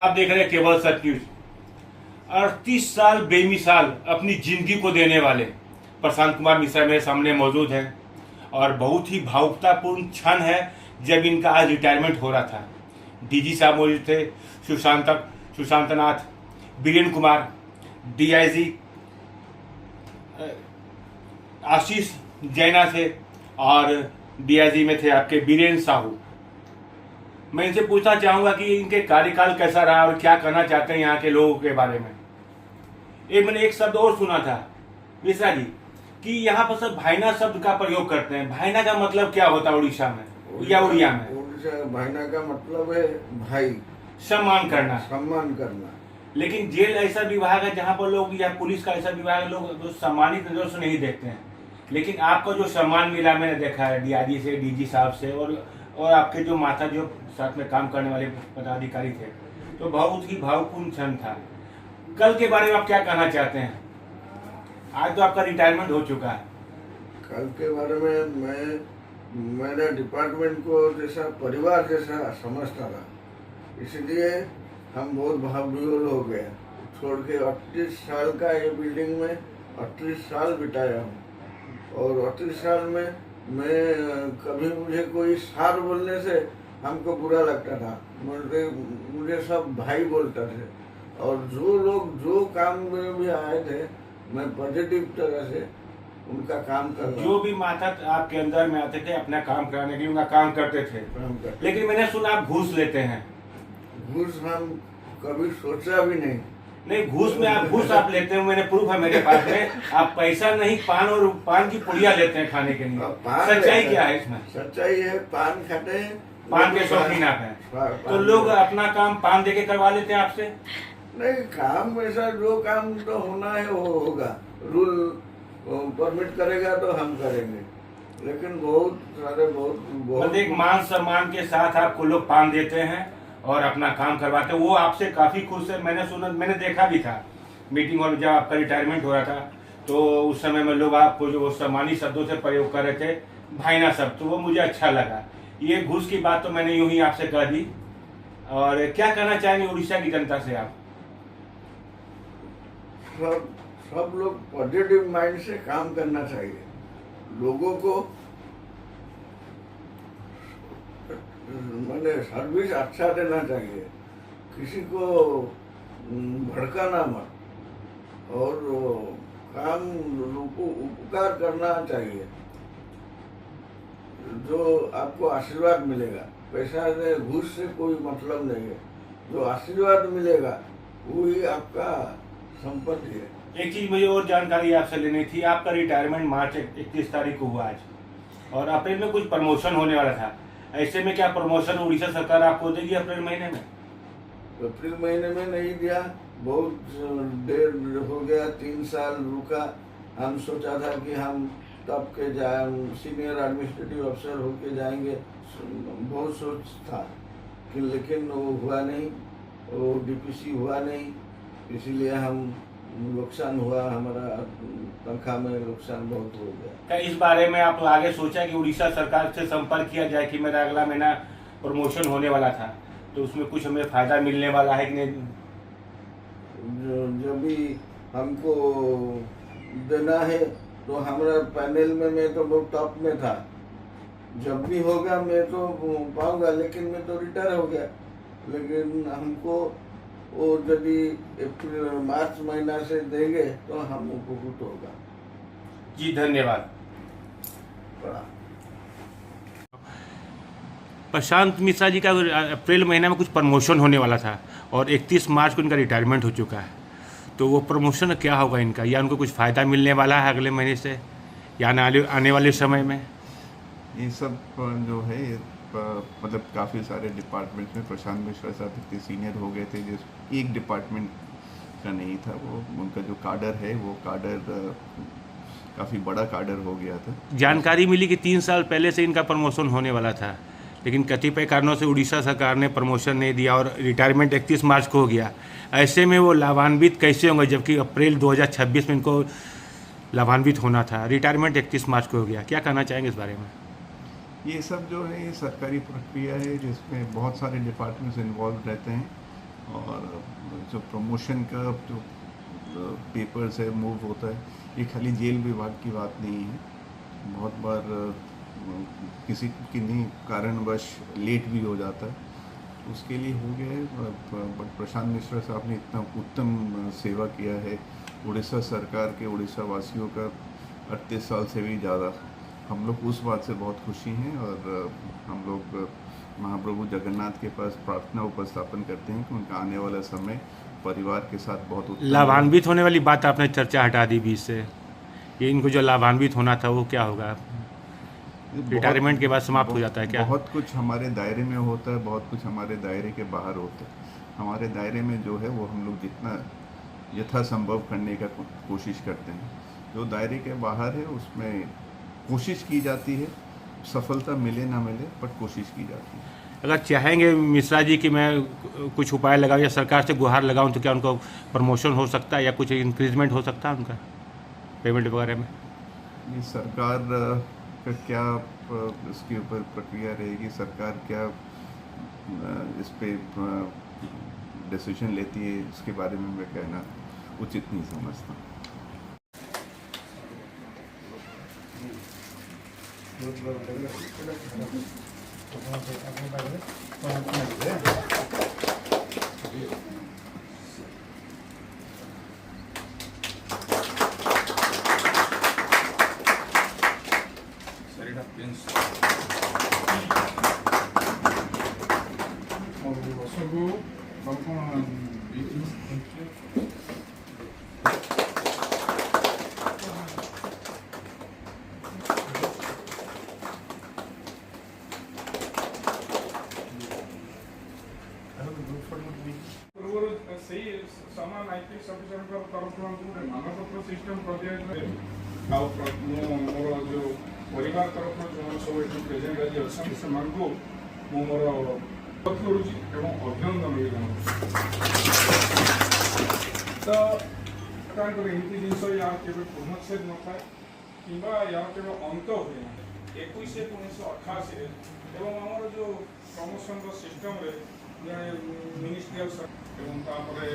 आप देख रहे हैं केवल सच न्यूज। 38 साल बेमिसाल अपनी जिंदगी को देने वाले प्रशांत कुमार मिश्रा मेरे सामने मौजूद हैं और बहुत ही भावुकतापूर्ण क्षण है जब इनका आज रिटायरमेंट हो रहा था। डीजी साहब मौजूद थे, सुशांत नाथ, बीरेन कुमार, डीआईजी आशीष जैना थे और डीआईजी में थे आपके बीरेन साहू। मैं इनसे पूछना चाहूंगा कि इनके कार्यकाल कैसा रहा और क्या कहना चाहते हैं यहाँ के लोगों के बारे में। मैंने एक शब्द और सुना था मिश्रा जी कि यहाँ पर सब भाईना शब्द का प्रयोग करते हैं। भाईना का मतलब क्या होता है उड़ीसा में या उड़िया में? उड़ीसा भाईना का मतलब है भाई, सम्मान करना। सम्मान करना। लेकिन जेल ऐसा विभाग है जहाँ पर लोग या पुलिस का ऐसा विभाग है लोग सम्मानित नजर से नहीं देखते हैं, लेकिन आपको जो सम्मान मिला मैंने देखा है डीआईजी से, डीजी साहब से और आपके जो माता जो साथ में काम करने वाले पदाधिकारी थे, तो बहुत ही भावपूर्ण क्षण था। कल के बारे में आप क्या कहना चाहते हैं? आज तो आपका रिटायरमेंट हो चुका है। कल के बारे में मैंने डिपार्टमेंट को जैसा परिवार जैसा समझता था, इसलिए हम बहुत भावविह्वल हो गए। छोड़ के 38 साल का ये बिल्डिंग में 38 साल बिताया हूँ और 38 साल में मैं कभी मुझे कोई सार बोलने से हमको बुरा लगता था। मुझे सब भाई बोलते थे और जो लोग जो काम में भी आए थे मैं पॉजिटिव तरह से उनका काम कर रहा। जो भी माता आपके अंदर में आते थे अपना काम कराने के लिए उनका काम करते थे। लेकिन मैंने सुना आप घूस लेते हैं। घूस हम कभी सोचा भी नहीं। नहीं, घूस आप लेते हैं, मैंने प्रूफ है मेरे पास में। आप पैसा नहीं पान की पुड़िया लेते हैं खाने के लिए। सच्चाई क्या है इसमें? सच्चाई है पान खाते हैं, पान के शौकीन आप हैं। तो लोग अपना काम पान देके करवा लेते हैं आपसे? नहीं, काम ऐसा जो काम तो होना है वो होगा, रूल परमिट करेगा तो हम करेंगे। लेकिन बहुत एक मान सम्मान के साथ आपको लोग पान देते हैं और अपना काम करवाते हैं। वो आपसे काफी खुश है। मैंने देखा भी था मीटिंग हॉल में जब आपका रिटायरमेंट हो रहा था, तो उस समय में लोग आपको जो सम्मानी शब्दों से प्रयोग कर रहे थे, भाईना शब्द, तो वो मुझे अच्छा लगा। ये घूस की बात तो मैंने यूं ही आपसे कह दी। और क्या कहना चाहेंगे उड़ीसा की जनता से आप? सब लोग पॉजिटिव माइंड से काम करना चाहिए। लोगों को मैंने सर्विस अच्छा देना चाहिए, किसी को भड़काना मत और काम को उपकार करना चाहिए। जो आपको आशीर्वाद मिलेगा, पैसा से घूस से कोई मतलब नहीं है, जो आशीर्वाद मिलेगा वही आपका संपत्ति है। एक चीज मुझे और जानकारी आपसे लेनी थी। आपका रिटायरमेंट मार्च 31 तारीख को हुआ आज और अप्रैल में कुछ प्रमोशन होने वाला था। ऐसे में क्या प्रमोशन उड़ीसा सरकार आपको देगी अप्रैल महीने में? अप्रैल महीने में नहीं दिया, बहुत देर हो गया, 3 साल रुका। हम सोचा था कि हम तब के सीनियर एडमिनिस्ट्रेटिव अफसर होके जाएंगे, बहुत सोच था कि, लेकिन वो हुआ नहीं, वो डीपीसी हुआ नहीं, इसीलिए हम नुकसान हुआ, हमारा तनख्वाह में नुकसान बहुत हो गया। क्या इस बारे में आप आगे सोचा कि उड़ीसा सरकार से संपर्क किया जाए कि मेरा अगला महीना प्रमोशन होने वाला था, तो उसमें कुछ हमें फायदा मिलने वाला है कि नहीं? जब भी हमको देना है तो हमारा पैनल में मैं तो बहुत टॉप में था। जब भी होगा मैं तो पाऊंगा, लेकिन मैं तो रिटायर हो गया। लेकिन हमको वो यदि अप्रैल मार्च महीना से देंगे तो हम उपकृत होगा। जी धन्यवाद। प्रशांत मिश्रा जी का अप्रैल महीना में कुछ प्रमोशन होने वाला था और 31 मार्च को इनका रिटायरमेंट हो चुका है। तो वो प्रमोशन क्या होगा इनका, या उनको कुछ फ़ायदा मिलने वाला है अगले महीने से या आने वाले समय में? ये सब जो है मतलब काफ़ी सारे डिपार्टमेंट्स में प्रशांत मिश्रा साहब इतने सीनियर हो गए थे, जिस एक डिपार्टमेंट का नहीं था वो, उनका जो काडर है वो काडर काफ़ी बड़ा काडर हो गया था। जानकारी मिली कि 3 साल पहले से इनका प्रमोशन होने वाला था, लेकिन कतिपय कारणों से उड़ीसा सरकार ने प्रमोशन नहीं दिया और रिटायरमेंट 31 मार्च को हो गया। ऐसे में वो लाभान्वित कैसे होंगे जबकि अप्रैल 2026 में इनको लाभान्वित होना था? रिटायरमेंट 31 मार्च को हो गया। क्या कहना चाहेंगे इस बारे में? ये सब जो है ये सरकारी प्रक्रिया है जिसमें बहुत सारे डिपार्टमेंट्स इन्वॉल्व रहते हैं और जो प्रमोशन का जो पेपर्स है मूव होता है, ये खाली जेल विभाग की बात नहीं है। बहुत बार किन्हीं कारणवश लेट भी हो जाता है, उसके लिए हो गया है। बट प्रशांत मिश्रा साहब ने इतना उत्तम सेवा किया है उड़ीसा सरकार के, उड़ीसा वासियों का 38 साल से भी ज़्यादा। हम लोग उस बात से बहुत खुशी हैं और हम लोग महाप्रभु जगन्नाथ के पास प्रार्थना उपस्थापन करते हैं कि उनका आने वाला समय परिवार के साथ बहुत उत्तम लाभान्वित होने वाली बात आपने चर्चा हटा दी बीच से, ये इनको जो लाभान्वित होना था वो क्या होगा? रिटायरमेंट के बाद समाप्त हो जाता है क्या? बहुत कुछ हमारे दायरे में होता है, बहुत कुछ हमारे दायरे के बाहर होता है। हमारे दायरे में जो है वो हम लोग जितना यथासंभव करने का कोशिश करते हैं। जो दायरे के बाहर है उसमें कोशिश की जाती है, सफलता मिले ना मिले पर कोशिश की जाती है। अगर चाहेंगे मिश्रा जी कि मैं कुछ उपाय लगाऊं या सरकार से गुहार लगाऊं तो क्या उनको प्रमोशन हो सकता है या कुछ इंक्रीजमेंट हो सकता है उनका पेमेंट वगैरह में? ये सरकार का क्या इसके ऊपर प्रक्रिया रहेगी, सरकार क्या इस पे डिसीजन लेती है, इसके बारे में मैं कहना उचित नहीं समझता। ସେଇ ସମାନ ଆଇପିଏସ୍ ଅଫିସରଙ୍କ ତରଫରୁ ଆମକୁ ଗୋଟେ ମାନପତ୍ର ସିଷ୍ଟମ୍ କରିଦିଆଯାଇଥିଲା। ଆଉ ମୁଁ ମୋର ଯେଉଁ ପରିବାର ତରଫରୁ ଯେଉଁମାନେ ସବୁ ଏଠି ପ୍ରେଜେଣ୍ଟ ଆଜି ଅଛନ୍ତି ସେମାନଙ୍କୁ ମୁଁ ମୋର କରୁଛି ଏବଂ ଅଭିନନ୍ଦନ ବି ଜଣାଉଛି। ତ ତାଙ୍କର ଏମିତି ଜିନିଷ ୟାର କେବେ ପୂର୍ଣ୍ଣଚ୍ଛେଦ ନଥାଏ କିମ୍ବା ୟାର କେବେ ଅନ୍ତ ହୁଏ ନାହିଁ। 21/1988 ଏବଂ ଆମର ଯେଉଁ ପ୍ରମୋସନର ସିଷ୍ଟମ୍ରେ ଜଣେ ମିନିଷ୍ଟ୍ରିଆଲ ଏବଂ ତାପରେ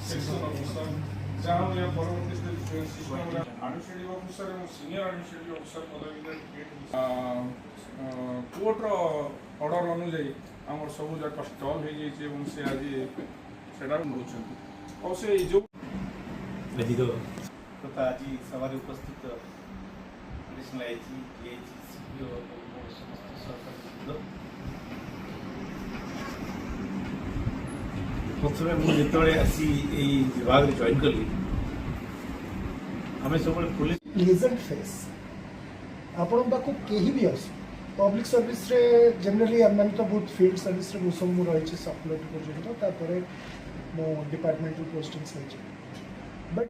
ସେକ୍ସନ ଅଫିସର ଯାହା ଏହା ପରବର୍ତ୍ତୀ ସିଷ୍ଟମରେ ଆଡମିନିଷ୍ଟ୍ରେଟିଭ ଅଫିସର ଏବଂ ସିନିୟର ଆଡମିନିଷ୍ଟ୍ରେଟିଭ ଅଫିସର ପଦବୀରେ କୋର୍ଟର ଅର୍ଡ଼ର ଅନୁଯାୟୀ ଆମର ସବୁ ଯାକ ଷ୍ଟଲ୍ ହେଇଯାଇଛି ଏବଂ ସେ ଆଜି ସେଟା ନେଉଛନ୍ତି। ଆଉ ସେ ଯେଉଁ तथा आज सभा उपस्थित एडिशनल आईजी डीआईजी सीपीओ समस्त सहकारी प्रथम मुझे आसी विभाग में जॉइन कली आम सब पुलिस प्लेजेंट फेस आपण पाखु केही भी आस पब्लिक सर्विस रे जनरली आम तो बहुत फील्ड सर्विस रे सब रही सप्लाइट पर्यटन तापर मो डिपार्टमेंटल पोस्टिंग बट